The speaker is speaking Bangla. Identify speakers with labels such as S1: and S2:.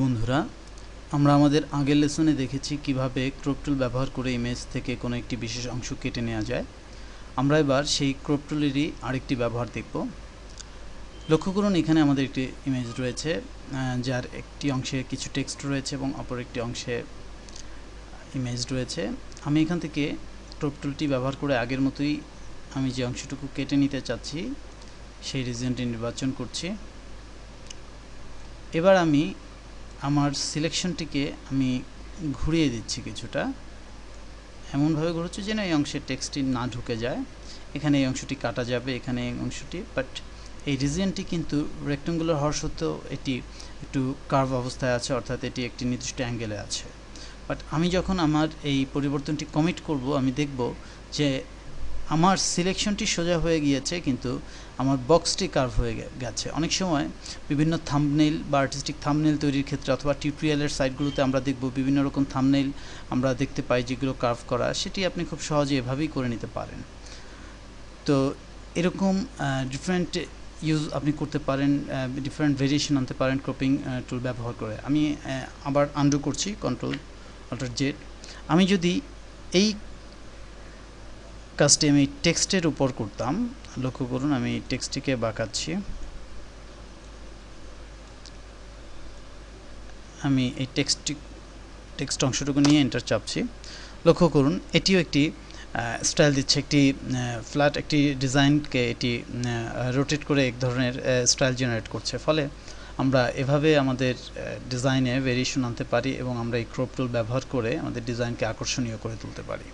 S1: বন্ধুরা, আমরা আমাদের আগের লেসনে দেখেছি কিভাবে ক্রপ টুল ব্যবহার করে ইমেজ থেকে কোনো একটি বিশেষ অংশ কেটে নেওয়া যায়। আমরা এবার সেই ক্রপ টুলেরই আরেকটি ব্যবহার দেখব। লক্ষ্য করুন, এখানে আমাদের একটি ইমেজ রয়েছে, যার একটি অংশে কিছু টেক্সট রয়েছে এবং অপর একটি অংশে ইমেজ রয়েছে। আমি এখান থেকে ক্রপ টুলটি ব্যবহার করে আগের মতোই আমি যে অংশটুকু কেটে নিতে চাচ্ছি সেই রিজিয়নটি নির্বাচন করছি। এবার আমি আমার সিলেকশনটিকে আমি ঘুরিয়ে দিচ্ছি, কিছুটা এমনভাবে ঘুরছি যেন এই অংশের টেক্সটটি না ঢুকে যায়। এখানে এই অংশটি কাটা যাবে, এখানে এই অংশটি, বাট এই রিজিয়নটি কিন্তু রেক্ট্যাঙ্গুলার হওয়া সত্ত্বেও এটি একটু কার্ভ অবস্থায় আছে, অর্থাৎ এটি একটি নির্দিষ্ট অ্যাঙ্গেলে আছে। বাট আমি যখন আমার এই পরিবর্তনটি কমিট করব, আমি দেখব যে আমার সিলেকশনটি সোজা হয়ে গিয়েছে, কিন্তু আমার বক্সটি কার্ভ হয়ে গেছে। অনেক সময় বিভিন্ন থাম্বনেইল বা আর্টিস্টিক থাম্বনেইল তৈরির ক্ষেত্রে অথবা টিউটোরিয়ালের সাইটগুলোতে আমরা দেখব বিভিন্ন রকম থাম্বনেইল আমরা দেখতে পাই যেগুলো কার্ভ করা, সেটি আপনি খুব সহজে এভাবেই করে নিতে পারেন। তো এরকম ডিফারেন্ট ইউজ আপনি করতে পারেন, ডিফারেন্ট ভেরিয়েশন আনতে পারেন ক্রপিং টুল ব্যবহার করে। আমি আবার আন্ডু করছি, Ctrl+Alt+Z। আমি যদি এই কাজটি আমি টেক্সটের উপর করতাম, লক্ষ্য করুন আমি টেক্সটটিকে বাঁকাচ্ছি, আমি এই টেক্সট অংশটুকু নিয়ে এন্টার চাপছি। লক্ষ্য করুন এটিও একটি স্টাইল দিচ্ছে, একটি ফ্ল্যাট একটি ডিজাইনকে এটি রোটেট করে এক ধরনের স্টাইল জেনারেট করছে। ফলে আমরা এভাবে আমাদের ডিজাইনে ভেরিয়েশন আনতে পারি এবং আমরা এই ক্রপ টুল ব্যবহার করে আমাদের ডিজাইনকে আকর্ষণীয় করে তুলতে পারি।